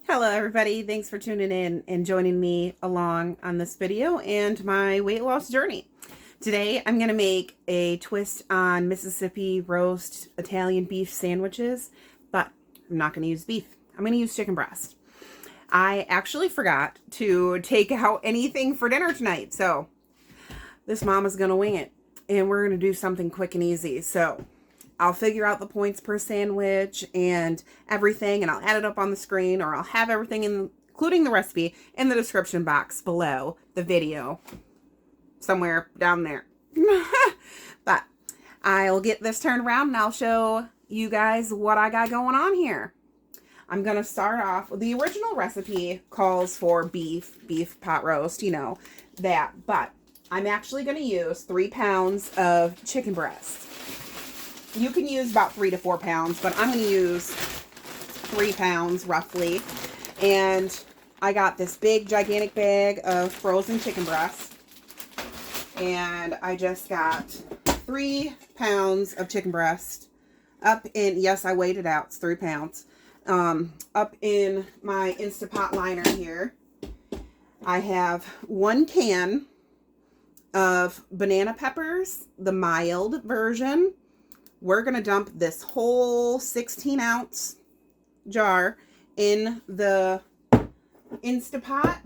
Hello everybody, thanks for tuning in and joining me along on this video and my weight loss journey. Today I'm going to make a twist on Mississippi roast Italian beef sandwiches, but I'm not going to use beef. I'm going to use chicken breast. I actually forgot to take out anything for dinner tonight, so this mama's going to wing it and we're going to do something quick and easy. So I'll figure out the points per sandwich and everything, and I'll add it up on the screen, or I'll have everything, including the recipe, in the description box below the video. Somewhere down there. But I'll get this turned around and I'll show you guys what I got going on here. I'm going to start off with the original recipe calls for beef pot roast, you know, that. But I'm actually going to use 3 pounds of chicken breast. You can use about 3 to 4 pounds, but I'm going to use 3 pounds roughly. And I got this big, gigantic bag of frozen chicken breast. And I just got 3 pounds of chicken breast up in, yes, I weighed it out, it's 3 pounds. Up in my Instapot liner here. I have 1 can of banana peppers, the mild version. We're going to dump this whole 16-ounce jar in the Instapot.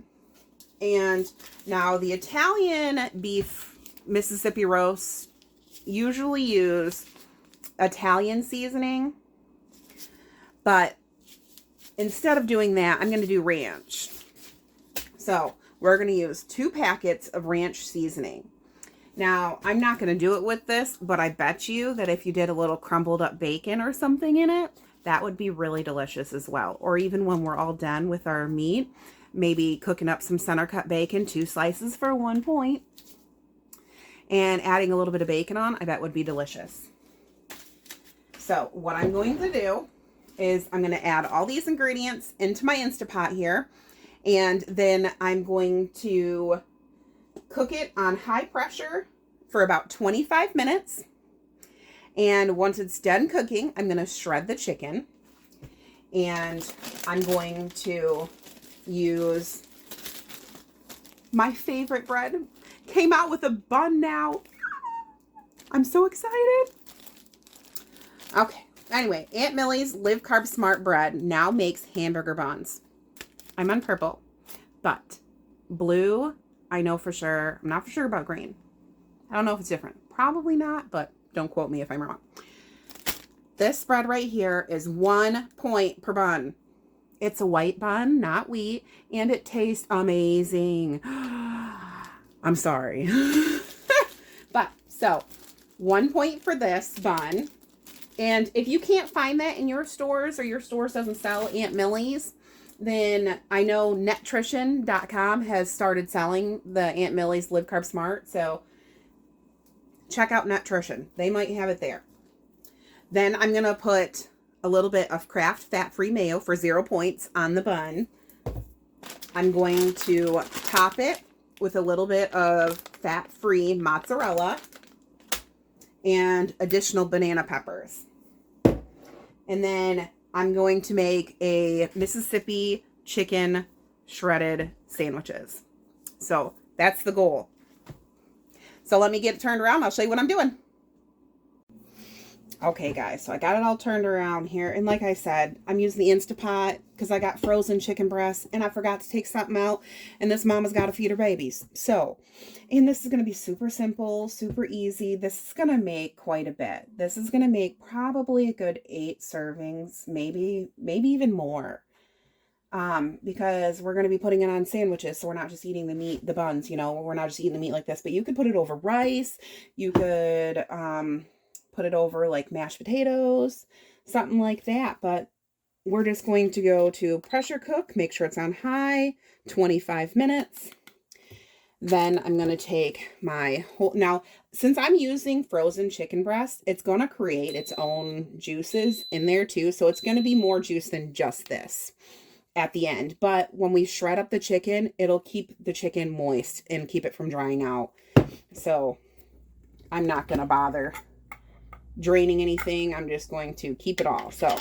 And now the Italian beef Mississippi roasts usually use Italian seasoning. But instead of doing that, I'm going to do ranch. So we're going to use 2 packets of ranch seasoning. Now, I'm not going to do it with this, but I bet you that if you did a little crumbled up bacon or something in it, that would be really delicious as well. Or even when we're all done with our meat, maybe cooking up some center cut bacon, 2 slices for 1 point, and adding a little bit of bacon on, I bet would be delicious. So what I'm going to do is I'm going to add all these ingredients into my Instapot here, and then I'm going to cook it on high pressure for about 25 minutes. And once it's done cooking, I'm going to shred the chicken. And I'm going to use my favorite bread. Came out with a bun now. I'm so excited. Okay. Anyway, Aunt Millie's Live Carb Smart bread now makes hamburger buns. I'm on purple, but blue, I know for sure. I'm not for sure about green. I don't know if it's different. Probably not, but don't quote me if I'm wrong. This bread right here is 1 point per bun. It's a white bun, not wheat, and it tastes amazing. I'm sorry. But, so, 1 point for this bun. And if you can't find that in your stores, or your stores doesn't sell Aunt Millie's, then I know Netrition.com has started selling the Aunt Millie's Live Carb Smart. So check out Netrition. They might have it there. Then I'm going to put a little bit of Kraft fat-free mayo for 0 points on the bun. I'm going to top it with a little bit of fat-free mozzarella and additional banana peppers. And then I'm going to make a Mississippi chicken shredded sandwiches. So that's the goal. So let me get it turned around. I'll show you what I'm doing. Okay, guys, so I got it all turned around here. And like I said, I'm using the Instapot because I got frozen chicken breasts and I forgot to take something out. And this mama's got to feed her babies. So, and this is going to be super simple, super easy. This is going to make quite a bit. This is going to make probably a good 8 servings, maybe even more. Because we're going to be putting it on sandwiches. So we're not just eating the meat, the buns, you know, we're not just eating the meat like this, but you could put it over rice. You could, put it over like mashed potatoes, something like that. But we're just going to go to pressure cook, make sure it's on high, 25 minutes. Then I'm going to take my whole, now since I'm using frozen chicken breast, it's going to create its own juices in there too. So it's going to be more juice than just this. at the end. But when we shred up the chicken, it'll keep the chicken moist and keep it from drying out. So I'm not going to bother draining anything. I'm just going to keep it all. So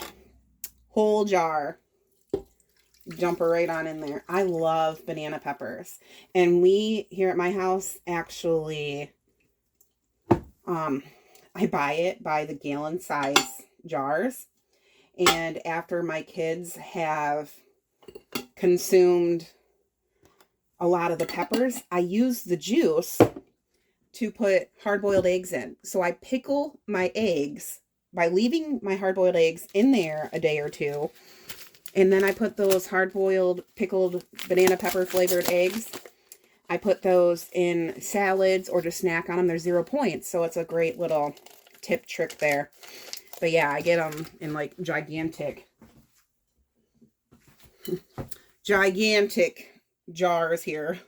whole jar, dump her right on in there. I love banana peppers. And we here at my house actually, I buy it by the gallon size jars. And after my kids have consumed a lot of the peppers, I use the juice to put hard-boiled eggs in. So I pickle my eggs by leaving my hard-boiled eggs in there a day or two. And then I put those hard-boiled, pickled banana pepper flavored eggs. I put those in salads or just snack on them. They're 0 points. So it's a great little tip trick there. But yeah, I get them in like gigantic jars here.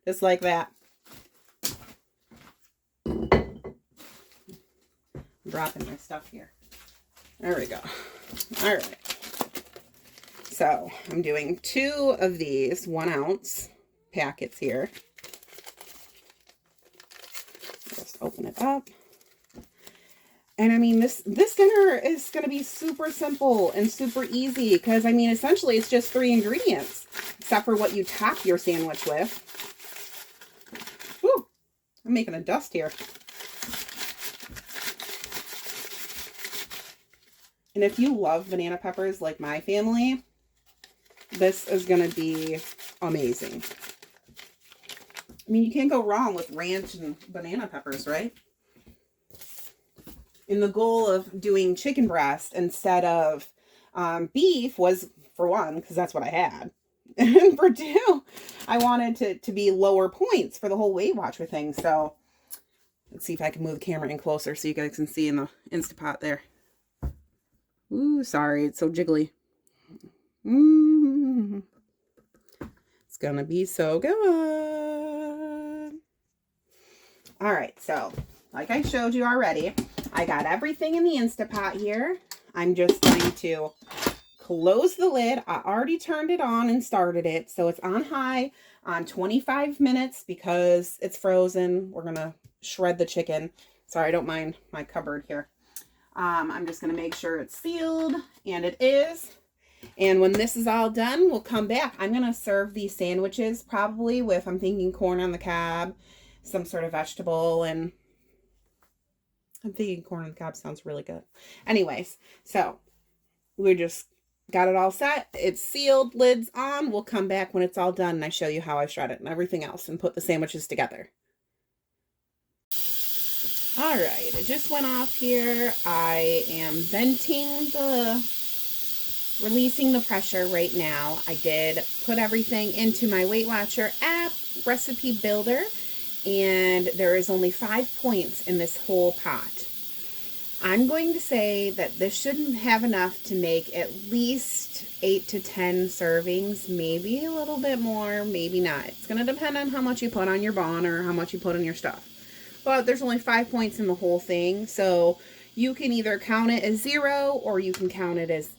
Just like that. I'm dropping my stuff here. There we go. All right. So I'm doing 2 of these 1 ounce packets here. Just open it up. And I mean, this dinner is going to be super simple and super easy because, I mean, essentially it's just 3 ingredients, except for what you top your sandwich with. Whew, I'm making a dust here. And if you love banana peppers like my family, this is going to be amazing. I mean, you can't go wrong with ranch and banana peppers, right? And the goal of doing chicken breast instead of beef was, for 1, because that's what I had. And for 2, I wanted to be lower points for the whole Weight Watcher thing. So let's see if I can move the camera in closer so you guys can see in the Instapot there. Ooh, sorry, it's so jiggly. It's gonna be so good. All right, so like I showed you already, I got everything in the Instapot here. I'm just going to close the lid. I already turned it on and started it, so it's on high on 25 minutes because it's frozen. We're gonna shred the chicken. Sorry, I don't mind my cupboard here. I'm just gonna make sure it's sealed, and it is. And when this is all done, we'll come back. I'm gonna serve these sandwiches probably with, I'm thinking, corn on the cob, some sort of vegetable, and I'm thinking corn on the cob sounds really good. Anyways, so we just got it all set. It's sealed, lids on. We'll come back when it's all done and I show you how I shred it and everything else and put the sandwiches together. All right, it just went off here. I am releasing the pressure right now. I did put everything into my Weight Watcher app recipe builder. And there is only 5 points in this whole pot. I'm going to say that this shouldn't have enough to make at least 8 to 10 servings, maybe a little bit more, maybe not. It's going to depend on how much you put on your bun or how much you put on your stuff. But there's only 5 points in the whole thing, so you can either count it as 0 or you can count it as,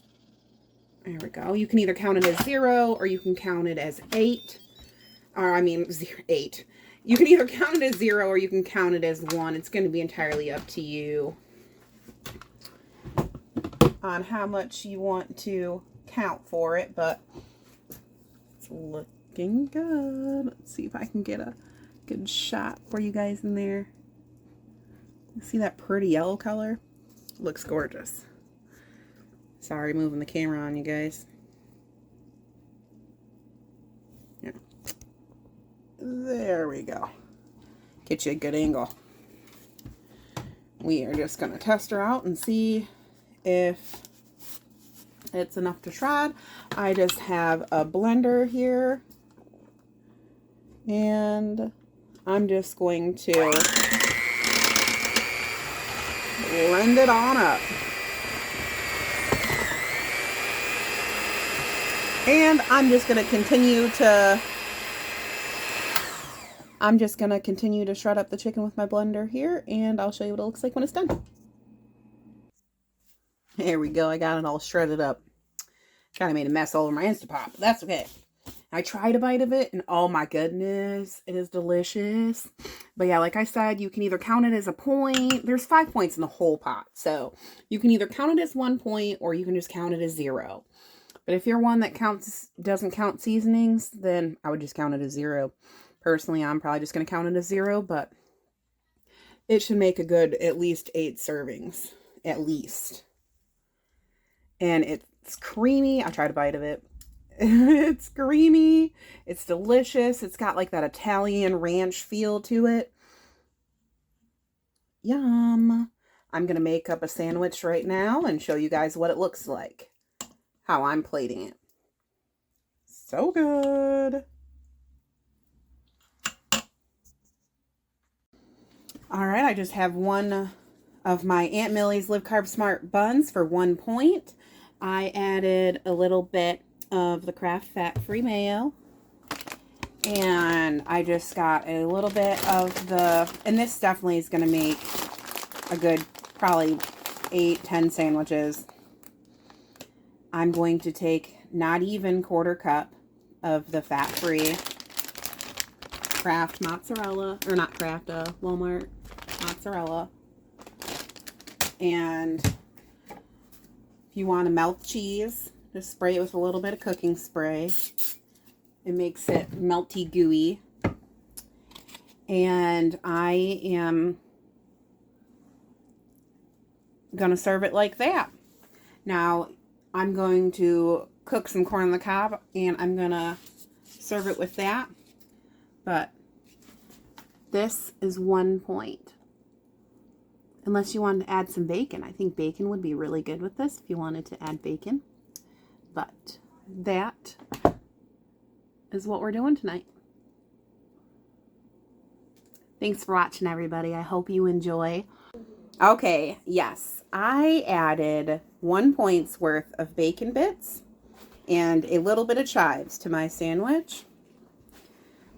there we go. You can either count it as 0 or you can count it as 8, or I mean 8. You can either count it as 0 or you can count it as 1. It's going to be entirely up to you on how much you want to count for it, but it's looking good. Let's see if I can get a good shot for you guys in there. See that pretty yellow color? Looks gorgeous. Sorry, moving the camera on you guys. Yeah. There we go. Get you a good angle. We are just going to test her out and see if it's enough to shred. I just have a blender here. And I'm just going to blend it on up. And I'm just going to continue to shred up the chicken with my blender here, and I'll show you what it looks like when it's done. There we go. I got it all shredded up. Kind of made a mess all over my Instapot, but that's okay. I tried a bite of it, and oh my goodness, it is delicious. But yeah, like I said, you can either count it as a point. There's 5 points in the whole pot. So you can either count it as 1 point, or you can just count it as 0. But if you're one that doesn't count seasonings, then I would just count it as 0. Personally, I'm probably just going to count it as 0, but it should make a good at least 8 servings. At least. And it's creamy. I tried a bite of it. It's creamy. It's delicious. It's got like that Italian ranch feel to it. Yum. I'm going to make up a sandwich right now and show you guys what it looks like. How I'm plating it. So good. All right, I just have one of my Aunt Millie's Live Carb Smart buns for 1 point. I added a little bit of the Kraft fat-free mayo, and I just got a little bit of the, and this definitely is going to make a good probably 8-10 sandwiches. I'm going to take not even 1/4 cup of the fat-free Kraft mozzarella, or not Kraft, Walmart mozzarella. And if you want to melt cheese, just spray it with a little bit of cooking spray. It makes it melty gooey. And I am going to serve it like that. Now, I'm going to cook some corn on the cob, and I'm going to serve it with that. But this is 1 point. Unless you wanted to add some bacon. I think bacon would be really good with this if you wanted to add bacon. But that is what we're doing tonight. Thanks for watching, everybody. I hope you enjoy. Okay, yes. I added 1 point's worth of bacon bits and a little bit of chives to my sandwich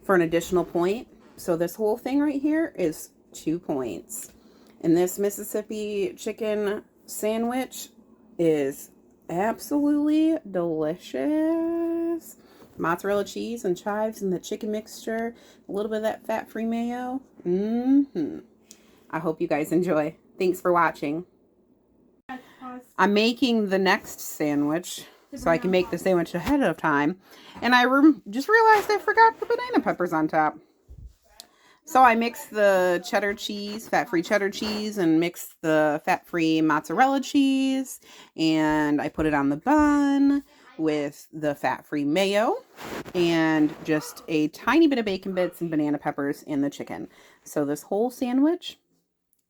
for an additional point. So this whole thing right here is 2 points. And this Mississippi chicken sandwich is absolutely delicious. Mozzarella cheese and chives and the chicken mixture. A little bit of that fat-free mayo. I hope you guys enjoy. Thanks for watching. I'm making the next sandwich so I can make the sandwich ahead of time. And I just realized I forgot the banana peppers on top. So I mixed the cheddar cheese, fat-free cheddar cheese, and mixed the fat-free mozzarella cheese. And I put it on the bun with the fat-free mayo and just a tiny bit of bacon bits and banana peppers in the chicken. So this whole sandwich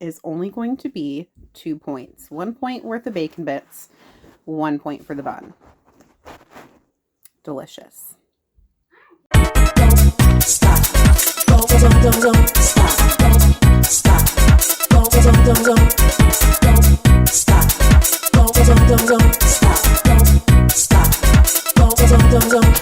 is only going to be 2 points. 1 point worth of bacon bits, 1 point for the bun. Delicious. Stop. Don't stop. Don't stop. Don't stop. Don't stop. Don't stop. Don't stop.